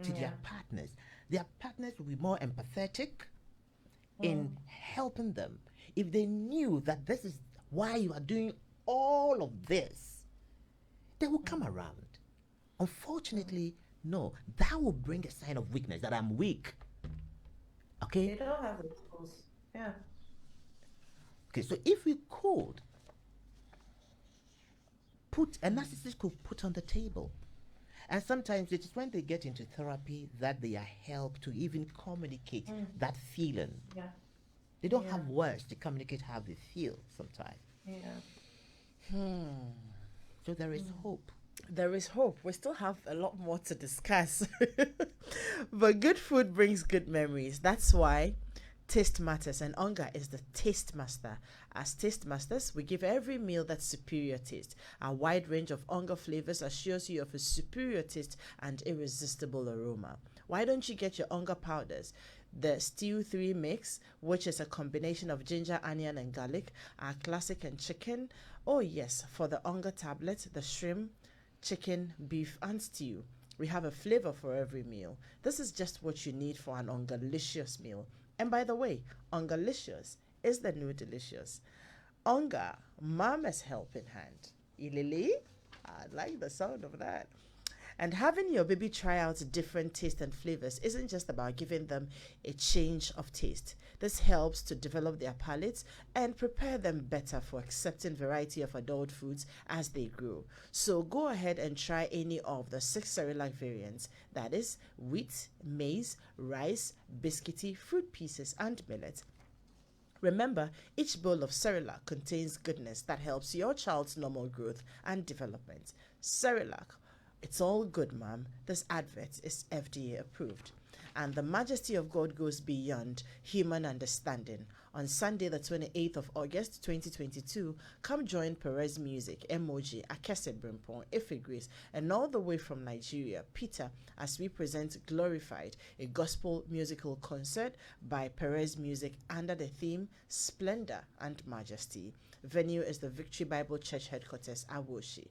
Speaker 2: to their partners. Their partners will be more empathetic in helping them. If they knew that this is why you are doing all of this, they will come around. Unfortunately, no. That will bring a sign of weakness, that I'm weak. Okay?
Speaker 3: They don't have the tools. Yeah.
Speaker 2: Okay, so if we could put, a narcissist could put on the table. And sometimes it is when they get into therapy that they are helped to even communicate that feeling.
Speaker 3: Yeah.
Speaker 2: They don't have words to communicate how they feel sometimes.
Speaker 3: Yeah.
Speaker 2: So there is hope.
Speaker 1: There is hope. We still have a lot more to discuss. But good food brings good memories. That's why taste matters, and Onga is the taste master. As taste masters, we give every meal that superior taste. A wide range of Onga flavors assures you of a superior taste and irresistible aroma. Why don't you get your Onga powders? The Stew 3 mix, which is a combination of ginger, onion, and garlic, our classic and chicken. Oh yes, for the Onga tablet, the shrimp, chicken, beef, and stew. We have a flavor for every meal. This is just what you need for an Ongalicious meal. And by the way, Ongalicious is the new delicious. Onga, mama's helping hand. Ilili? I like the sound of that. And having your baby try out different tastes and flavors isn't just about giving them a change of taste. This helps to develop their palates and prepare them better for accepting variety of adult foods as they grow. So go ahead and try any of the 6 Cerelac variants, that is wheat, maize, rice, biscuity, fruit pieces, and millet. Remember, each bowl of Cerelac contains goodness that helps your child's normal growth and development. Cerelac, it's all good, ma'am. This advert is FDA approved. And the majesty of God goes beyond human understanding. On Sunday, the 28th of August, 2022, come join Perez Music, Emoji, Akese Brimpon, Ife Grace, and all the way from Nigeria, Peter, as we present Glorified, a gospel musical concert by Perez Music under the theme Splendor and Majesty. Venue is the Victory Bible Church Headquarters, Awoshi.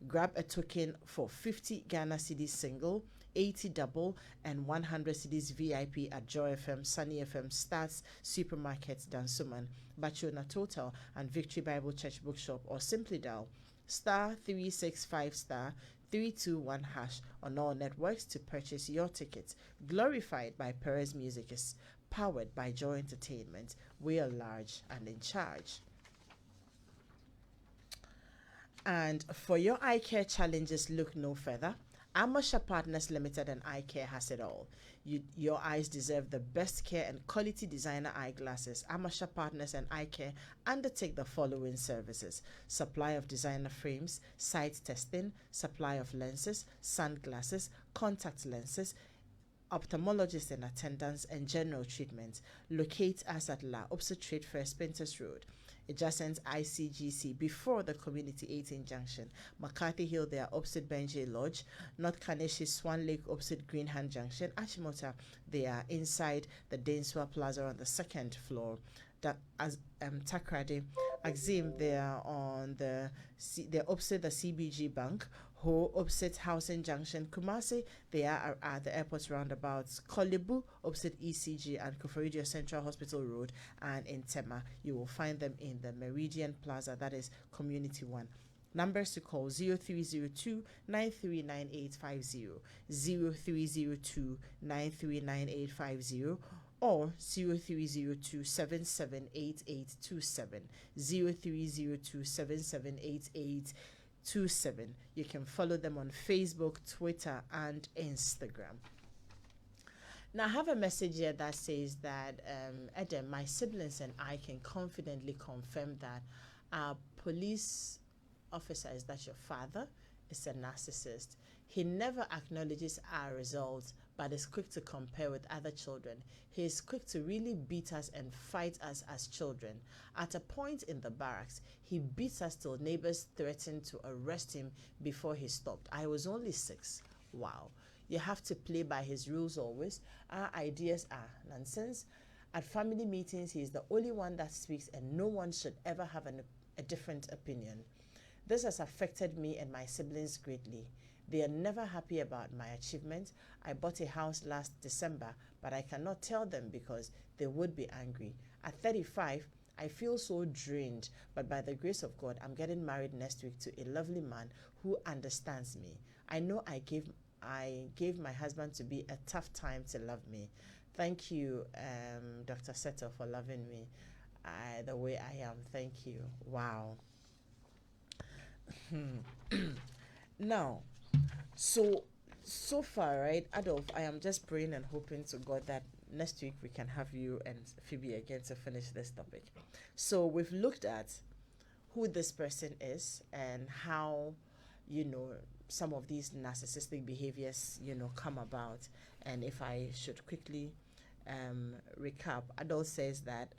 Speaker 1: Grab a token for 50 Ghana cedis single, 80 double, and 100 cedis VIP at Joy FM, Sunny FM, Stats, Supermarkets, Dansuman, Bachona Total, and Victory Bible Church Bookshop, or simply dial star 365 star 321 hash on all networks to purchase your tickets. Glorified by Perez Music is powered by Joy Entertainment. We are large and in charge. And for your eye care challenges, look no further. Amasha Partners Limited and Eye Care has it all. Your eyes deserve the best care and quality designer eyeglasses. Amasha Partners and Eye Care undertake the following services: supply of designer frames, sight testing, supply of lenses, sunglasses, contact lenses, ophthalmologist in attendance, and general treatment. Locate us at La Opposite Trade Fair, Spinters Road, adjacent ICGC, before the Community 18 Junction. McCarthy Hill, they are opposite Benjay Lodge. North Kaneshi, Swan Lake, opposite Greenhand Junction. Achimota, they are inside the Dainswa Plaza on the 2nd floor. Takrady, Axim, they are on they're opposite the CBG Bank. Ho, opposite Housing Junction. Kumasi, they are at the airport roundabouts. Kolibu, opposite ECG and Kuforidia Central Hospital Road. And in Tema, you will find them in the Meridian Plaza, that is Community 1. Numbers to call 0302 939850, 0302 939850, or 0302 778827, 0302 778827. You can follow them on Facebook, Twitter, and Instagram. Now, I have a message here that says that, Adam, my siblings and I can confidently confirm that our police officer, is that your father, is a narcissist. He never acknowledges our results, but is quick to compare with other children. He is quick to really beat us and fight us as children. At a point in the barracks, he beats us till neighbors threatened to arrest him before he stopped. I was only 6. Wow. You have to play by his rules always. Our ideas are nonsense. At family meetings, he is the only one that speaks, and no one should ever have a different opinion. This has affected me and my siblings greatly. They are never happy about my achievements. I bought a house last December, but I cannot tell them because they would be angry. At 35, I feel so drained, but by the grace of God, I'm getting married next week to a lovely man who understands me. I know I gave my husband to be a tough time to love me. Thank you, Dr. Seto, for loving me the way I am. Thank you. Wow. Now, so far, right, Adolf, I am just praying and hoping to God that next week we can have you and Phoebe again to finish this topic. So we've looked at who this person is and how, some of these narcissistic behaviors, come about. And if I should quickly recap, Adolf says that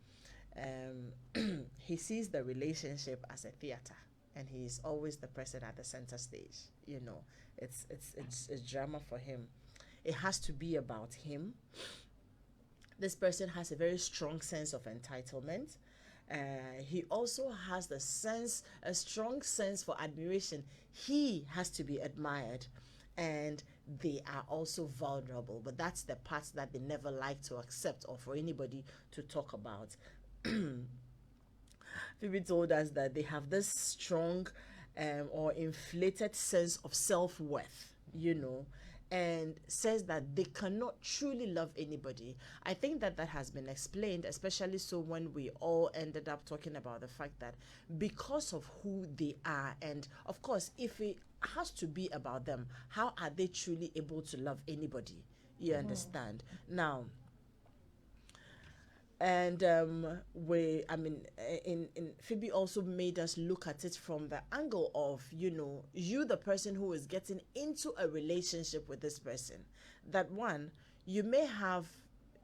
Speaker 1: he sees the relationship as a theater, and he's always the person at the center stage. It's drama for him. It has to be about him. This person has a very strong sense of entitlement. He also has a strong sense for admiration. He has to be admired, and they are also vulnerable. But that's the part that they never like to accept or for anybody to talk about. Phoebe told us that they have this strong or inflated sense of self-worth, and says that they cannot truly love anybody. I think that has been explained, especially so when we all ended up talking about the fact that because of who they are, and of course, if it has to be about them, how are they truly able to love anybody? You understand? Now, and Phoebe also made us look at it from the angle of, you, the person who is getting into a relationship with this person, that one, you may have,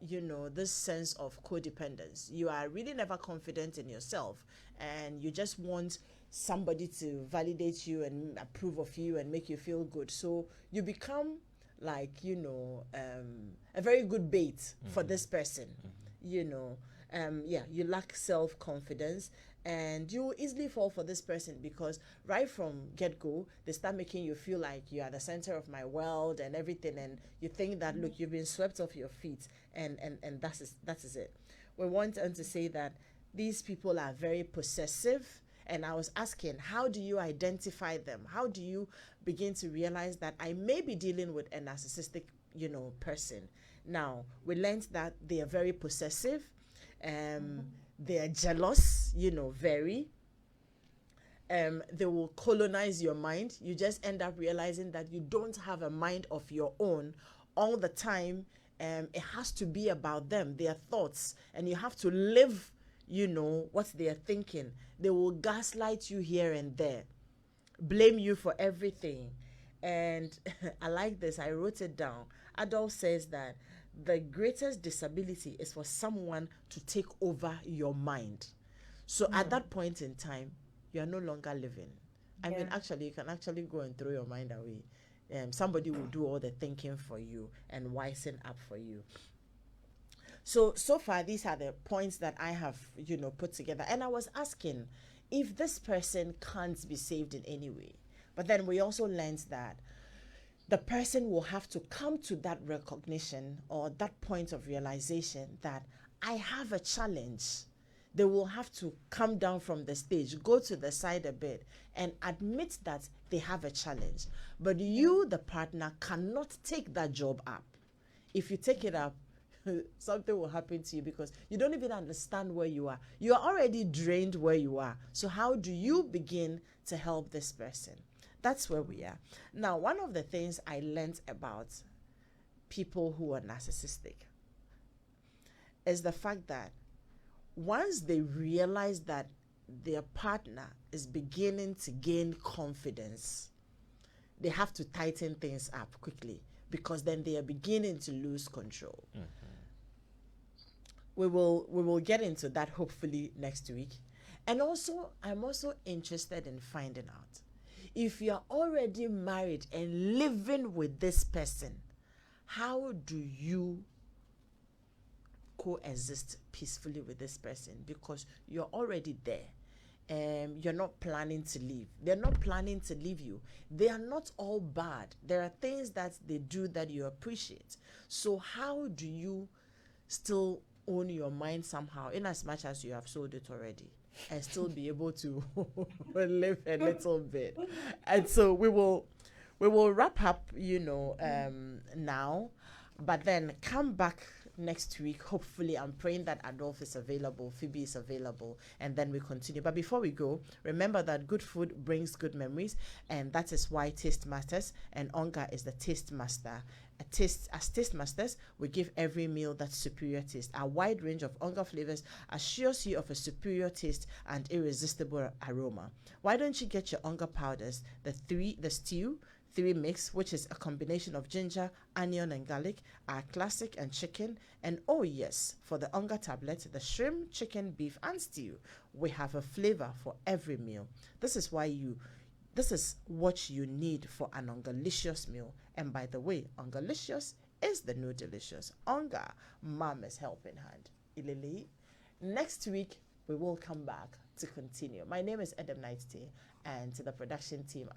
Speaker 1: this sense of codependence. You are really never confident in yourself, and you just want somebody to validate you and approve of you and make you feel good. So you become like, a very good bait for this person. You lack self-confidence, and you will easily fall for this person because right from get-go, they start making you feel like you are the center of my world and everything, and you think that, look, you've been swept off your feet, and that is it. We want them to say that these people are very possessive, and I was asking, how do you identify them? How do you begin to realize that I may be dealing with a narcissistic, person? Now, we learned that they are very possessive, they are jealous, very. They will colonize your mind. You just end up realizing that you don't have a mind of your own all the time. It has to be about them, their thoughts, and you have to live, what they are thinking. They will gaslight you here and there, blame you for everything. And I like this, I wrote it down. Adolf says that the greatest disability is for someone to take over your mind. So at that point in time, you are no longer living. I mean, actually, you can actually go and throw your mind away. Somebody will do all the thinking for you and wisen up for you. So far, these are the points that I have, put together. And I was asking if this person can't be saved in any way. But then we also learned that the person will have to come to that recognition or that point of realization that I have a challenge. they will have to come down from the stage, go to the side a bit, and admit that they have a challenge. But you, the partner, cannot take that job up. If you take it up, something will happen to you because you don't even understand where you are. You are already drained where you are. So how do you begin to help this person? That's where we are. Now, one of the things I learned about people who are narcissistic is the fact that once they realize that their partner is beginning to gain confidence, they have to tighten things up quickly because then they are beginning to lose control. We will get into that hopefully next week. And also, I'm also interested in finding out if you're already married and living with this person, how do you coexist peacefully with this person? Because you're already there. You're not planning to leave. They're not planning to leave you. They are not all bad. There are things that they do that you appreciate. So how do you still own your mind somehow, in as much as you have sold it already, and still be able to live a little bit? And so we will wrap up, now, but then come back next week. Hopefully, I'm praying that Adolph is available, Phoebe is available, and then we continue. But before we go, remember that good food brings good memories, and that is why Taste Masters and Onga is the Taste Master. As Taste Masters, we give every meal that superior taste. Our wide range of Onga flavors assures you of a superior taste and irresistible aroma. Why don't you get your Onga powders, the stew 3 mix, which is a combination of ginger, onion, and garlic, our classic and chicken, and oh yes, for the Onga tablet, the shrimp, chicken, beef, and stew. We have a flavor for every meal. This is what you need for an Ongalicious meal. And by the way, Ongalicious is the new delicious. Onga, Mama's helping hand. Ilili. Next week, we will come back to continue. My name is Adam Knighty, and to the production team,